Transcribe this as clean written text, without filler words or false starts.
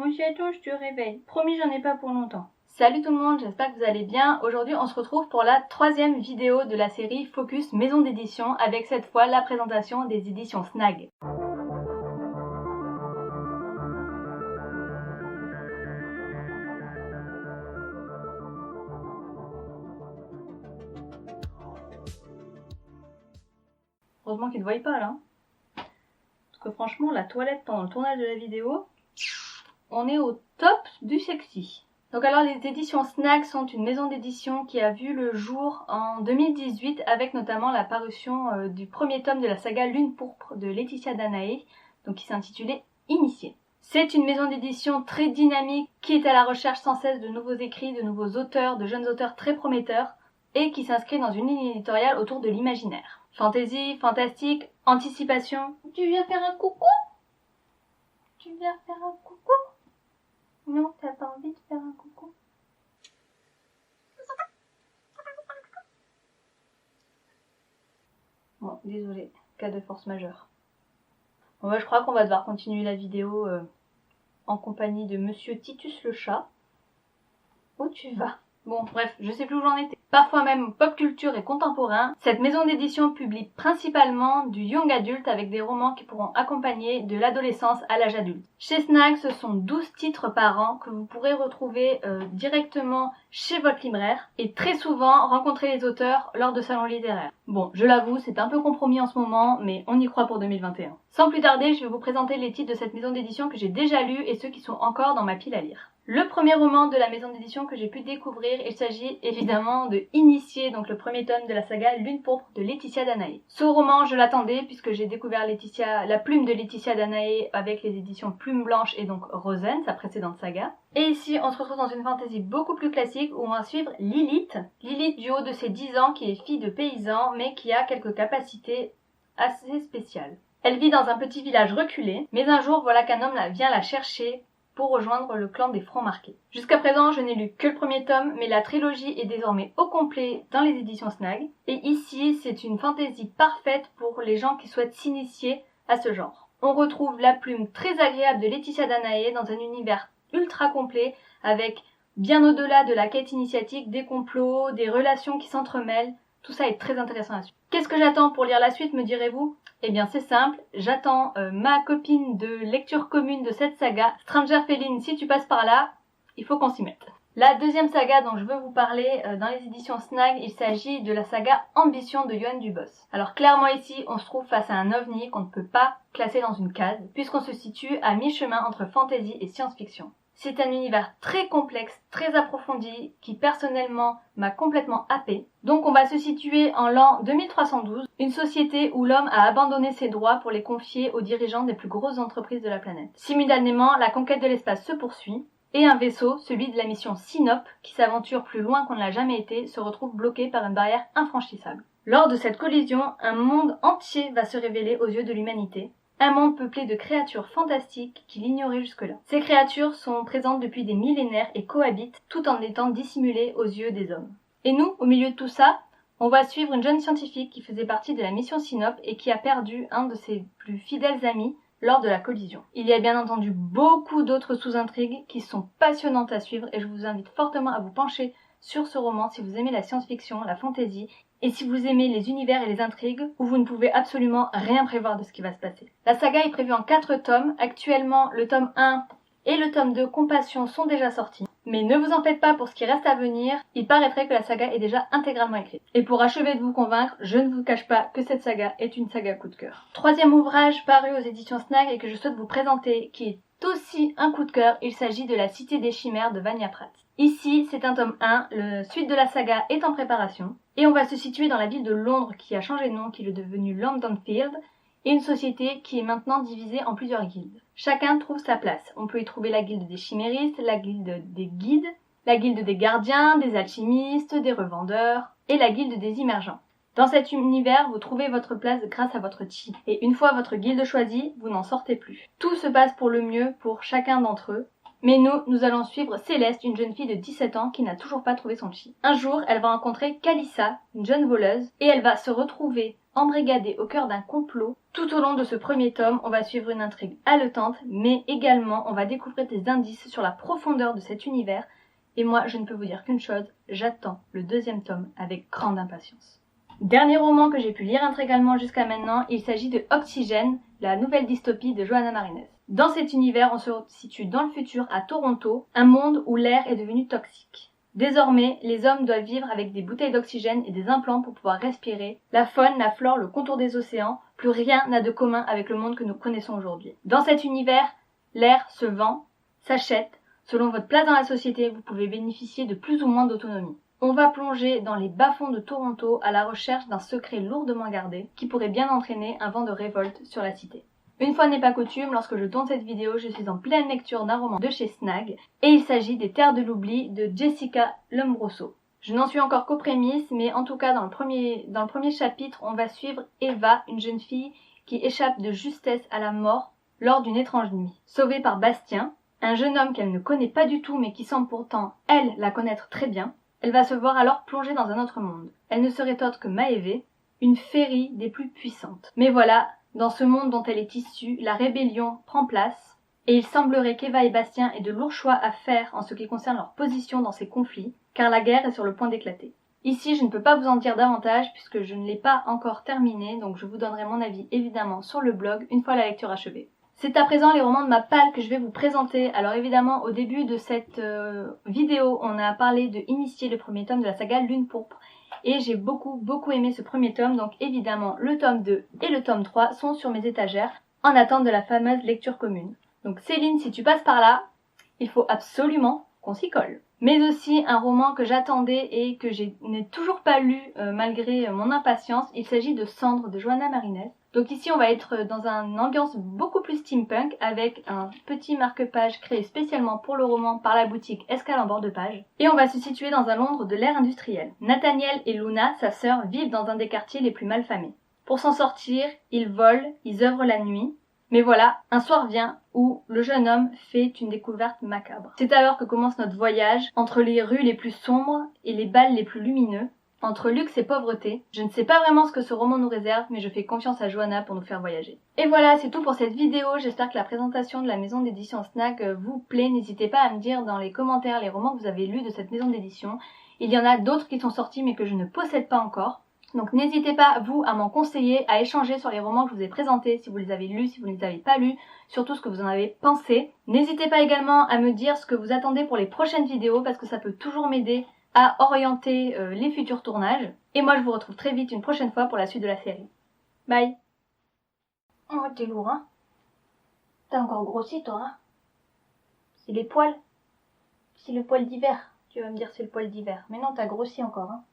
Mon chaton, je te réveille. Promis, j'en ai pas pour longtemps. Salut tout le monde, j'espère que vous allez bien. Aujourd'hui, on se retrouve pour la 3e vidéo de la série Focus Maison d'édition, avec cette fois la présentation des éditions Snag. Heureusement qu'ils ne voient pas là. Parce que franchement, la toilette pendant le tournage de la vidéo, on est au top du sexy. Donc alors les éditions Snag sont une maison d'édition qui a vu le jour en 2018 avec notamment la parution du premier tome de la saga Lune pourpre de Laetitia Danaé, donc qui s'intitulait Initié. C'est une maison d'édition très dynamique qui est à la recherche sans cesse de nouveaux écrits, de nouveaux auteurs, de jeunes auteurs très prometteurs et qui s'inscrit dans une ligne éditoriale autour de l'imaginaire. Fantasy, fantastique, anticipation. Tu viens faire un coucou? Tu viens faire un coucou? Non, t'as pas envie de faire un coucou? Bon, désolé, cas de force majeure. Bon, je crois qu'on va devoir continuer la vidéo en compagnie de Monsieur Titus le chat. Où tu vas? Bon, bref, je sais plus où j'en étais. Parfois même pop culture et contemporain, cette maison d'édition publie principalement du young adulte avec des romans qui pourront accompagner de l'adolescence à l'âge adulte. Chez Snag, ce sont 12 titres par an que vous pourrez retrouver directement chez votre libraire et très souvent rencontrer les auteurs lors de salons littéraires. Bon, je l'avoue, c'est un peu compromis en ce moment, mais on y croit pour 2021. Sans plus tarder, je vais vous présenter les titres de cette maison d'édition que j'ai déjà lus et ceux qui sont encore dans ma pile à lire. Le premier roman de la maison d'édition que j'ai pu découvrir, il s'agit évidemment de Initié, donc le premier tome de la saga Lune pourpre de Laetitia Danaé. Ce roman, je l'attendais puisque j'ai découvert la plume de Laetitia Danaé avec les éditions Plume Blanche et donc Rosen, sa précédente saga. Et ici, on se retrouve dans une fantasy beaucoup plus classique où on va suivre Lilith. Lilith du haut de ses 10 ans qui est fille de paysan mais qui a quelques capacités assez spéciales. Elle vit dans un petit village reculé, mais un jour, voilà qu'un homme vient la chercher pour rejoindre le clan des Francs Marqués. Jusqu'à présent, je n'ai lu que le premier tome, mais la trilogie est désormais au complet dans les éditions Snag. Et ici, c'est une fantaisie parfaite pour les gens qui souhaitent s'initier à ce genre. On retrouve la plume très agréable de Laetitia Danaé dans un univers ultra complet, avec bien au-delà de la quête initiatique, des complots, des relations qui s'entremêlent. Tout ça est très intéressant à suivre. Qu'est-ce que j'attends pour lire la suite, me direz-vous? Eh bien c'est simple, j'attends ma copine de lecture commune de cette saga, Stranger Feline, si tu passes par là, il faut qu'on s'y mette. La deuxième saga dont je veux vous parler dans les éditions Snag, il s'agit de la saga Ambition de Yoann Dubos. Alors clairement ici, on se trouve face à un ovni qu'on ne peut pas classer dans une case, puisqu'on se situe à mi-chemin entre fantasy et science-fiction. C'est un univers très complexe, très approfondi, qui personnellement m'a complètement happé. Donc on va se situer en l'an 2312, une société où l'homme a abandonné ses droits pour les confier aux dirigeants des plus grosses entreprises de la planète. Simultanément, la conquête de l'espace se poursuit, et un vaisseau, celui de la mission Sinop, qui s'aventure plus loin qu'on ne l'a jamais été, se retrouve bloqué par une barrière infranchissable. Lors de cette collision, un monde entier va se révéler aux yeux de l'humanité. Un monde peuplé de créatures fantastiques qu'il ignorait jusque-là. Ces créatures sont présentes depuis des millénaires et cohabitent tout en étant dissimulées aux yeux des hommes. Et nous, au milieu de tout ça, on va suivre une jeune scientifique qui faisait partie de la mission Sinop et qui a perdu un de ses plus fidèles amis lors de la collision. Il y a bien entendu beaucoup d'autres sous-intrigues qui sont passionnantes à suivre et je vous invite fortement à vous pencher sur ce roman si vous aimez la science-fiction, la fantasy et si vous aimez les univers et les intrigues où vous ne pouvez absolument rien prévoir de ce qui va se passer. La saga est prévue en 4 tomes. Actuellement, le tome 1 et le tome 2 Compassion sont déjà sortis. Mais ne vous en faites pas pour ce qui reste à venir, il paraîtrait que la saga est déjà intégralement écrite. Et pour achever de vous convaincre, je ne vous cache pas que cette saga est une saga coup de cœur. Troisième ouvrage paru aux éditions Snag et que je souhaite vous présenter, qui est aussi un coup de cœur, il s'agit de La Cité des Chimères de Vania Pratt. Ici, c'est un tome 1, le suite de la saga est en préparation, et on va se situer dans la ville de Londres qui a changé de nom, qui est devenue London Field, et une société qui est maintenant divisée en plusieurs guildes. Chacun trouve sa place. On peut y trouver la guilde des chiméristes, la guilde des guides, la guilde des gardiens, des alchimistes, des revendeurs, et la guilde des immergents. Dans cet univers, vous trouvez votre place grâce à votre chi. Et une fois votre guilde choisie, vous n'en sortez plus. Tout se passe pour le mieux pour chacun d'entre eux. Mais nous allons suivre Céleste, une jeune fille de 17 ans qui n'a toujours pas trouvé son chi. Un jour, elle va rencontrer Kalissa, une jeune voleuse, et elle va se retrouver embrigadée au cœur d'un complot Tout au long de ce premier tome, on va suivre une intrigue haletante, mais également on va découvrir des indices sur la profondeur de cet univers. Et moi, je ne peux vous dire qu'une chose, j'attends le deuxième tome avec grande impatience. Dernier roman que j'ai pu lire intégralement jusqu'à maintenant, il s'agit de Oxygène, la nouvelle dystopie de Johanna Marinez. Dans cet univers, on se situe dans le futur à Toronto, un monde où l'air est devenu toxique. Désormais, les hommes doivent vivre avec des bouteilles d'oxygène et des implants pour pouvoir respirer. La faune, la flore, le contour des océans, plus rien n'a de commun avec le monde que nous connaissons aujourd'hui. Dans cet univers, l'air se vend, s'achète. Selon votre place dans la société, vous pouvez bénéficier de plus ou moins d'autonomie. On va plonger dans les bas-fonds de Toronto à la recherche d'un secret lourdement gardé qui pourrait bien entraîner un vent de révolte sur la cité. Une fois n'est pas coutume, lorsque je tourne cette vidéo, je suis en pleine lecture d'un roman de chez Snag, et il s'agit des Terres de l'oubli de Jessica Lombroso. Je n'en suis encore qu'aux prémices, mais en tout cas dans le premier chapitre, on va suivre Eva, une jeune fille qui échappe de justesse à la mort lors d'une étrange nuit. Sauvée par Bastien, un jeune homme qu'elle ne connaît pas du tout mais qui semble pourtant, elle, la connaître très bien, elle va se voir alors plongée dans un autre monde. Elle ne serait autre que Maëvé, une féerie des plus puissantes. Mais voilà, dans ce monde dont elle est issue, la rébellion prend place, et il semblerait qu'Eva et Bastien aient de lourds choix à faire en ce qui concerne leur position dans ces conflits, car la guerre est sur le point d'éclater. Ici, je ne peux pas vous en dire davantage puisque je ne l'ai pas encore terminé, donc je vous donnerai mon avis évidemment sur le blog une fois la lecture achevée. C'est à présent les romans de ma palle que je vais vous présenter. Alors évidemment, au début de cette vidéo, on a parlé de Initié, le premier tome de la saga Lune Pourpre. Et j'ai beaucoup aimé ce premier tome, donc évidemment le tome 2 et le tome 3 sont sur mes étagères en attente de la fameuse lecture commune. Donc Céline, si tu passes par là, il faut absolument qu'on s'y colle. Mais aussi un roman que j'attendais et que je n'ai toujours pas lu malgré mon impatience, il s'agit de Cendre de Johanna Marinez. Donc ici on va être dans une ambiance beaucoup plus steampunk avec un petit marque-page créé spécialement pour le roman par la boutique Escale en bord de page. Et on va se situer dans un Londres de l'ère industrielle. Nathaniel et Luna, sa sœur, vivent dans un des quartiers les plus malfamés. Pour s'en sortir, ils volent, ils œuvrent la nuit. Mais voilà, un soir vient où le jeune homme fait une découverte macabre. C'est alors que commence notre voyage entre les rues les plus sombres et les bals les plus lumineux, entre luxe et pauvreté. Je ne sais pas vraiment ce que ce roman nous réserve, mais je fais confiance à Johanna pour nous faire voyager. Et voilà, c'est tout pour cette vidéo. J'espère que la présentation de la maison d'édition Snag vous plaît. N'hésitez pas à me dire dans les commentaires les romans que vous avez lus de cette maison d'édition. Il y en a d'autres qui sont sortis mais que je ne possède pas encore. Donc n'hésitez pas, vous, à m'en conseiller, à échanger sur les romans que je vous ai présentés, si vous les avez lus, si vous ne les avez pas lus, surtout ce que vous en avez pensé. N'hésitez pas également à me dire ce que vous attendez pour les prochaines vidéos, parce que ça peut toujours m'aider à orienter les futurs tournages. Et moi, je vous retrouve très vite une prochaine fois pour la suite de la série. Bye. Oh, t'es lourd, hein? T'as encore grossi, toi, hein? C'est les poils. C'est le poil d'hiver. Tu vas me dire c'est le poil d'hiver. Mais non, t'as grossi encore, hein?